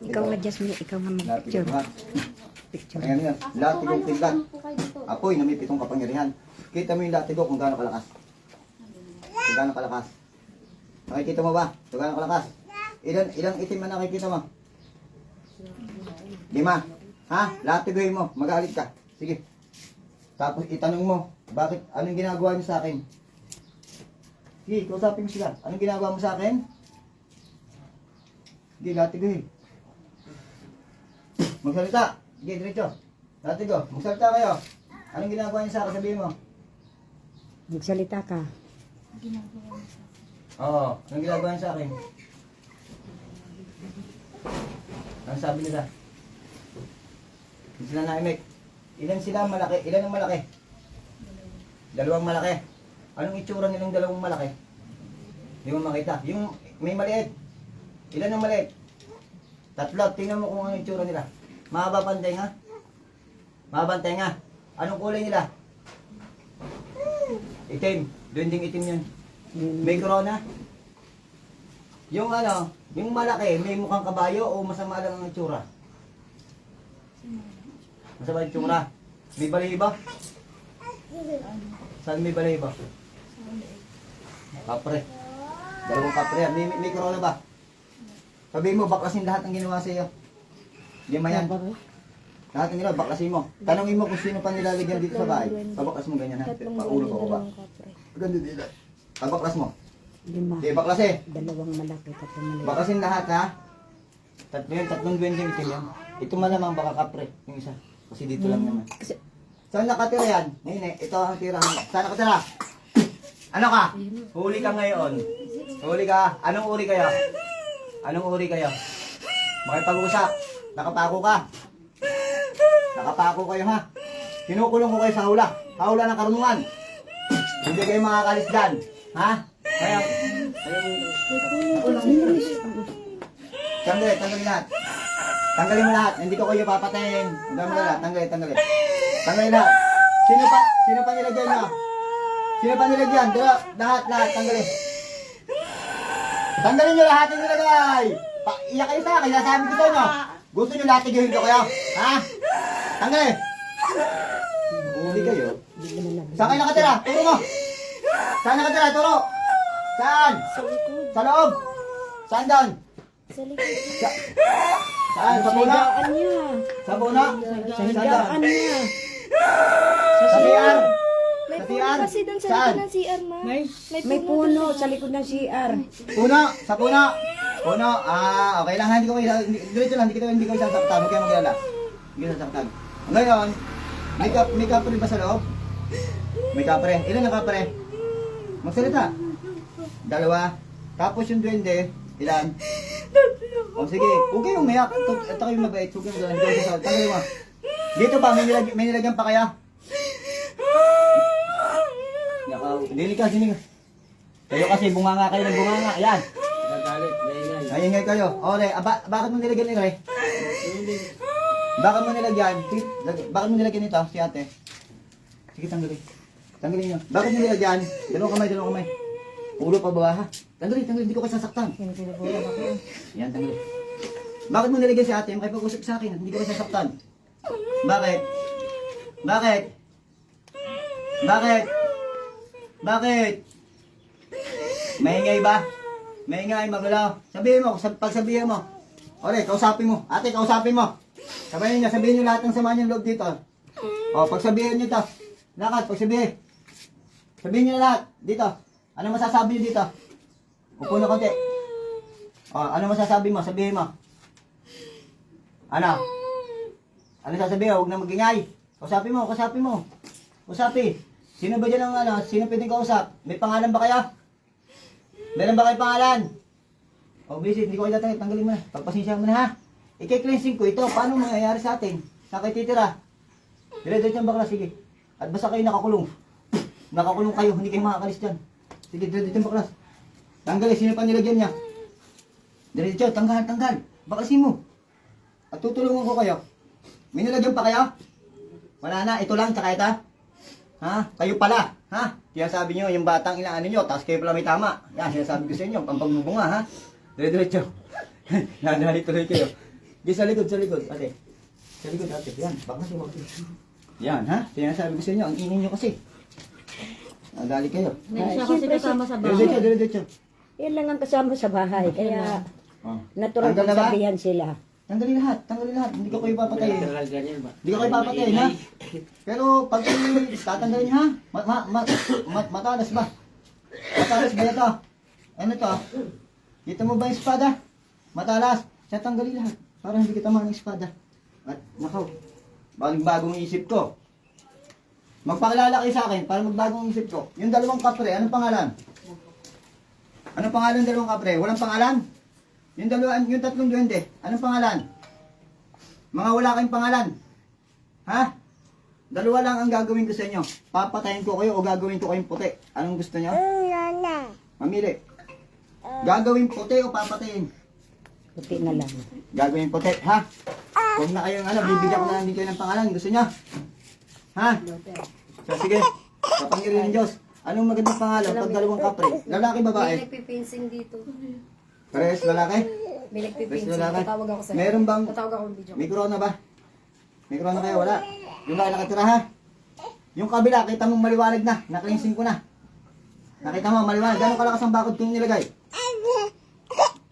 Ikaw nga, Jasmine, ikaw nga mag-picture. Picture. Ayan yan. Latigong tiglan. Apoy na may pitong kapangyarihan. Kita mo yung latigo kung gaano kalakas. Kung gaano kalakas. Nakikita mo ba? Kung gaano kalakas. Ilang itim na nakikita mo? 5. Ha? Latigoy mo. Magalit ka. Sige. Tapos itanong mo, bakit? Anong ginagawa niyo sa akin? Sige, kausapin mo sila. Anong ginagawa mo sa akin? Sige, latigoy. Magsalita. Sige, diretso. Latigo. Magsalita kayo. Anong ginagawa niyo sa akin? Sabihin mo. Magsalita ka. Oo. Anong ginagawa niyo sa akin? Ano sabi nila? Hindi sila naimik. Ilan sila malaki? Ilan ang malaki? 2 malaki. Anong itsura nilang 2 malaki? Hindi mo makita. Yung may maliit. Ilan ang maliit? 3. Tingnan mo kung ano itsura nila. Mahaba pa ang tenga? Mahaba ang tenga. Anong kulay nila? Itim. Duwending itim yan. May corona? Yung ano, yung malaki, may mukhang kabayo o masama lang ang itsura? Masama ang itsura. May balahibo? Saan may balahibo? Kapre. 2 kapre yan. May corona ba? Sabihin mo, baklasin lahat ng ginawa sa iyo. 5 yan. Lahat ng ginawa, baklasin mo. Tanongin mo kung sino pa nilalagyan dito sa bahay. Pabaklas mo ganyan ha. Paulo pa ko ba? Ganda dito. Pabaklas mo. 5. Okay, baklas eh. 2 malaki, 3 malaki. Bakasin lahat ha. 3 yan, 3 duwending itim yan. Ito malamang baka kapre, yung isa. Kasi dito lang naman. Saan nakatira yan? Ngayon eh, ito ang tira. Saan nakatira? Ano ka? Huli ka ngayon. Huli ka. Anong uri kayo? Anong uri kayo? Makipag-usap. Nakapako ka. Nakapako kayo ha. Kinukulong ko kayo sa hula. Hawla ng karunungan. Hindi kayo makakalis dyan. Ha? Kaya, tanggalin lahat. Tanggalin mo lahat. Hindi ko kayo papatayin. Tanggalin mo lahat. Tanggalin. Tanggalin lahat. Sino pa nilagyan nyo? Sino pa nilagyan? Lahat. Tanggalin. Tanggalin nyo lahat yung nilagay. Iyak kayo sa akin. Nasabi ko sa inyo. Gusto nyo lahat tigilin ko kayo? Ha? Tanggalin. Uli kayo. Saan kayo nakatira? Turo mo. Saan nakatira? Turo. Saan? Sa loob. Saan doon? Sa likod. Saan? Sa puna? Higaan niya. Sa puna? Sa higaan niya. Sa CR? May Sa puno CR? kasi doon sa Saan? likod ng CR, ma. May puno sa likod ng CR. Puno? Sa puno? Puno? Ah, okay lang ha. Hindi ko diretso lang. Hindi ko sasaktan. Huwag kayo maglala. Hindi ko sasaktan. Ngayon, may kapre ba sa loob? May kapre. Ilan ang kapre? Magsalita. 2. Tapos yung duwende, ilan? O sige, huwag kayong umiyak. Ito kayo mabait. Huwag kayong gano'n. Tanggalin mo. Dito ba? May nilagyan pa kaya? Dili ka. Kayo kasi bunganga kayo ng bunganga. Ayan. Maingay kayo. Ore, bakit mo nilagyan nila eh? Bakit mo nilagyan? Bakit mo nilagyan ito, si ate? Sige, tanggalin. Tanggalin nyo. Bakit mo nilagyan? Dalawang kamay. Ulo pa ba ha? Tanggalin. Hindi ko kayo sasaktan. Yan, tanggalin. Bakit mo nilagyan si ate? Makipag-usap sa akin. Hindi ko kayo sasaktan. Bakit? Maingay ba? Maingay, magulo. Sabihin mo, pagsabihin mo. Ore, kausapin mo. Ate, kausapin mo. Sabihin nyo lahat ng sama niyong loob dito. O, pagsabihin nyo ito. Lakad, pagsabihin. Sabihin nyo lahat. Dito. Ano masasabi nyo dito? Upo na konti. O, ano masasabi mo? Sabihin mo. Ano? Ano sasabihin? Huwag na magingay. Kausapin mo. Kausapin. Sino ba dyan ang sino pwedeng kausap? May pangalan ba kaya? Meron ba kayo pangalan? O, visit, hindi ko kayo tatanggalin. Tanggalin mo na. Pagpasensya mo na ha. I-cleansing ko ito. Paano mangyayari sa atin? Saan kayo titira? Dire-diretso ang bakla, sige. At basta kayo nakakulong. Nakakulong kayo, hindi kayo makakalis dyan. Sige, dire-diretso ang baklas. Tanggalin, sino pa nilagyan niya? Dire-diretso, tanggal. Baklasin mo. At tutulungan ko kayo. May nilagyan pa kayo? Wala na, ito lang, tsaka ito. Ha? Kayo pala, ha? Kaya sabi nyo, yung batang inaano nyo, tapos kayo pala may tama. Yan, sinasabi ko sa inyo, pampagbubunga, ha? Dire-diretso. Nadali tuloy kayo. Di sa likod, ate. Sa likod, ate. Yan, baklas yung baklas. Yan, ha? Sinasabi ko sa inyo, ang ingin nyo kasi. Nadali kayo. Hindi siya kasi kasama sa bahay. Dire-diretso, dire-diretso. Yan lang ang kasama sa bahay. Kaya Oh. natural Tanggal na ba? sabihan sila. Tanggalin lahat, tanggalin lahat. Hindi ko kayo papatayin. Hindi ko kayo papatayin, ha? Pero pag tatanggalin, ha? Matalas ba? Matalas ba ito? Ano to? Dito mo ba yung espada? Matalas. Siya tanggalin lahat. Para hindi kita ng espada. At nakaw, bagong isip ko. Magpakilala kayo sa akin para magbagong isip ko. Yung dalawang kapre, anong pangalan? Anong pangalan ng dalawang kapre? Walang pangalan? Yung tatlong duwende, anong pangalan? Mga wala kayong pangalan. Ha? Dalawa lang ang gagawin ko sa inyo. Papatayin ko kayo o gagawin ko kayong puti. Anong gusto nyo? Mamili. Gagawin puti o papatayin? Puti na lang. Gagawin puti, ha? Huwag na kayong bibigyan ko na lang din kayo ng pangalan. Gusto nyo? Ha? So, sige. Kapangyarihan ng Diyos. Anong magandang pangalan pag dalawang kapre? Lalaki, babae? May nagpipinsing dito. Parehas lalaki? May Parehas nagpipinsing. lalaki? Tatawag ako sa'yo. Meron bang Tatawag ako ng video. may corona ba? May corona kayo? Wala. Yung ba nakatira, ha? Yung kabila, kita mong maliwanag na. Naklinsing ko na. Nakita mo, maliwanag. Gano'ng kalakas ang bakod kong nilagay?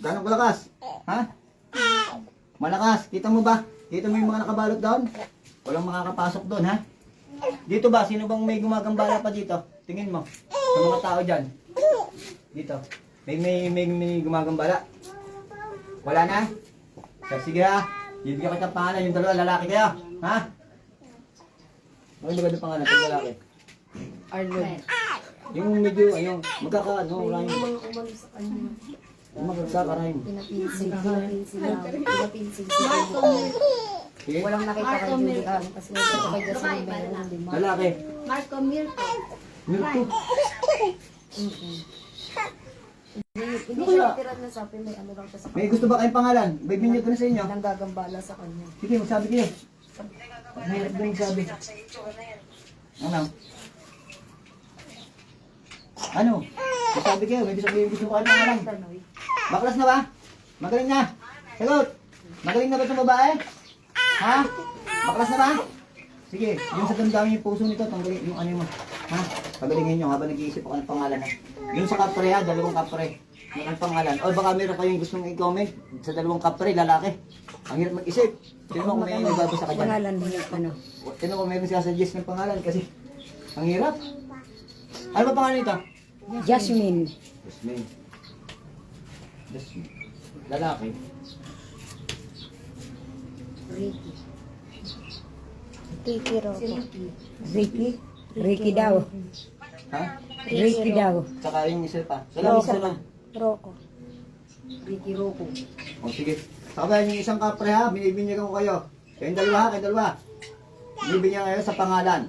Gano'ng kalakas? Ha? Malakas. Kita mo ba? Kita mo yung mga nakabalot doon? Walang makakapasok doon, ha? Dito ba? Sino bang may gumagambala pa dito? Tingin mo. Sa mga tao dyan. Dito. May gumagambala. Wala na? So, sige ha. Bibigyan kita ng pangalan. Yung dalawa, lalaki kayo. Ha? Ano yung magandang pangalan pag lalaki? Arnold. Yung medyo, magkakaano, rhyme. Yung mga umano sa kanya. Yung magkaka-rhyme. Pinapinsing. Pinapinsing lang. Pinapinsing. Sige. Walang nakita kay Judy Ann. Kasi ito kay Jasmine meron din. Lalaki. Marco Mirko. Mirko. Hindi siya tira na sa akin. May ano lang siya sa May gusto ba kayong pangalan? Bibigyan ko na sa inyo. Nang gagambala sa kanya. Sige, magsabi kayo. Mahirap din magsabi. Ano? Ano? Magsabi kayo. May gusto ba kayong pangalan? Tanoy. Baklas na ba? Magaling na. Sagot. Magaling na ba itong babae? Ha? Baklas na ba? Sige, yung sa damdamin yung puso nito, tanggalin yung ano mo. Ha? Pagalingin nyo habang nag-iisip ako ng pangalan. Ha? Yung sa kapre ha, dalawang kapre. Yung ang pangalan. O baka meron kayong gustong i-comment sa dalawang kapre, lalaki. Ang hirap mag-isip. Sino mo kung may magbabasa ka dyan? Pangalan mo yung ano? Sino kung may suggest ng pangalan kasi ang hirap. Ano ba pangalan nito? Jasmine. Jasmine. Jasmine. Lalaki. Ricky. Kiki Si Rocco. Ricky. Ricky? Ricky daw. Ha? Ricky daw. Saka yung isa pa. Dalawa isa lang. Rocco. Ricky Rocco. O sige. Saka yung isang kapre ha, binibinyagan ko kayo. Kayong dalawa ha, kayong dalawa. Binibinyagan kayo sa pangalan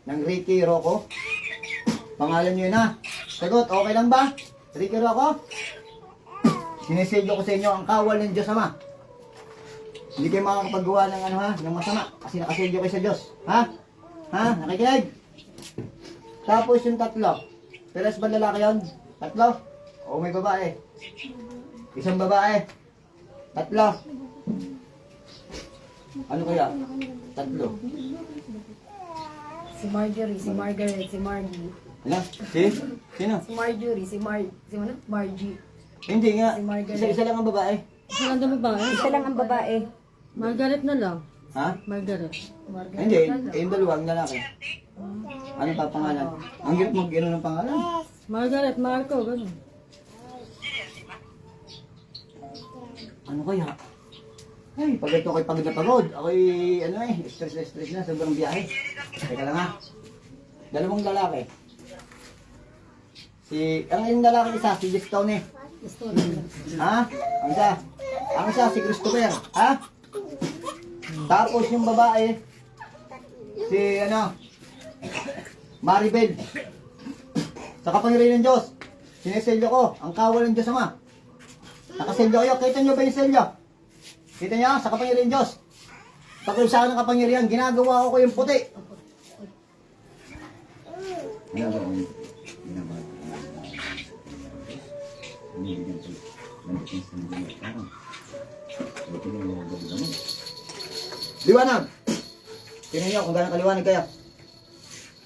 ng Ricky Rocco. Pangalan nyo yun ha. Sagot, okay lang ba? Ricky Rocco? Sinisilyo ko sa inyo ang kawal ng Diyos Ama. Hindi kayo makakapagawa ng ano ha, ng masama. Kasi nakasilyo kayo sa Diyos. Ha? Ha? Nakikinig? Tapos yung tatlo. Peres ba lalaki yun? Tatlo? O may babae? Isang babae? Tatlo? Ano kaya? Tatlo? Si Marjorie, si Margaret, si Margie. Ano? Sino? Si Marjorie, si ano? Margie. Hindi nga. Si Margaret. Isa lang ang babae. Saan ang babae? Isa lang ang babae. Margaret na lang. Ha? Margaret. Margaret Hindi. na lang. Yung dalawang lalaki. Ano pa pangalan? Ang hirap mag-ano ng pangalan. Margaret, Marco, gano'n. Ano kaya? Ay, pag ito ako'y pagod na pagod. Ako'y, stress na. Sobrang biyahe. Teka lang ha. Dalawang lalaki. Ang ilang lalaki isa, si Gestone. Ha? Ang isa, si Christopher. Ha? Tapos yung babae, si Maribel. Sa kapangyarihan ng Diyos, siniselyo ko, ang kawal ng Diyos Ama. Nakaselyo kayo, kita nyo ba yung selyo? Kita nyo, sa kapangyarihan ng Diyos. Pagkul sa akin ng kapangyarihan, ginagawa ko yung puti. Ginagawa ko yung Liwanag! Tingnan nyo kung gano'ng kaliwanag kayo.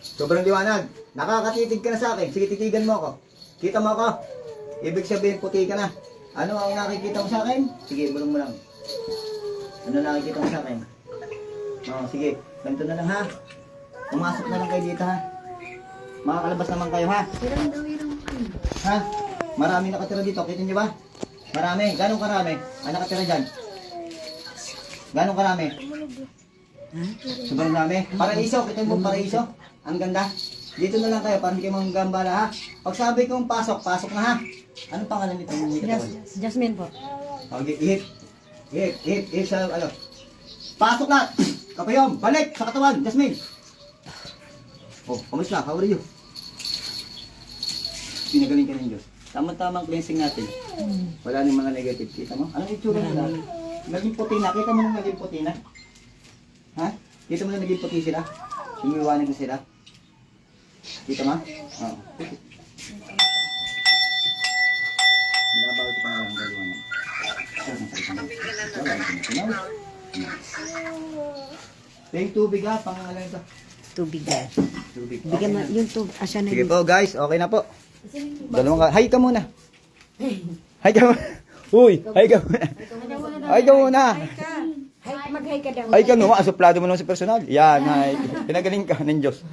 Sobrang liwanag. Nakakatitig ka na sa akin. Sige, titigan mo ako. Kita mo ako. Ibig sabihin, puti ka na. Ano ang nakikita mo sa akin? Sige, bulong mo lang. Ano nakikita mo sa akin? Oo, sige. Ganito na lang ha. Pumasok na lang kayo dito ha. Makakalabas naman kayo ha. Hirang daw, hirang ano. Ha? Marami nakatira dito. Kita nyo ba? Marami. Ganong karami? Ang nakatira dyan? Ganong karami? Sobrang dami. Paraiso. Kita mo paraiso? Ang ganda. Dito na lang kayo para hindi kayo manggambala ha. Pag sabi kong pasok, pasok na ha. Anong pangalan nito? Jasmine po. Okay, ihip sa ano. Pasok na! Kapayom, balik sa katawan, Jasmine. Oh, kamusta? How are you? Pinagaling ka ng Diyos. Tama-tamang cleansing natin. Wala nang mga negative. Kita mo? Anong itsura mo na? Naging puti na. Kita mo nang naging puti na? Ha? Kita mo na naging puti sila? Umiwanag na sila? Kita mo? Oo. Binabawit ko na lang ang galiwanag. Yung tubig ha, pangalan ito. Tubig yan. Tubig. Bigyan mo yung tubig. Asa na Sige yun? po guys, okay na po. Dalawang ka. Hi ka muna. Hi ka muna. Uy, hi ka muna. Hi ka muna. Mag-hi ka daw. Hi ka muna. Asuplado mo naman sa personal. Yan, hi. Pinagaling ka ng Diyos.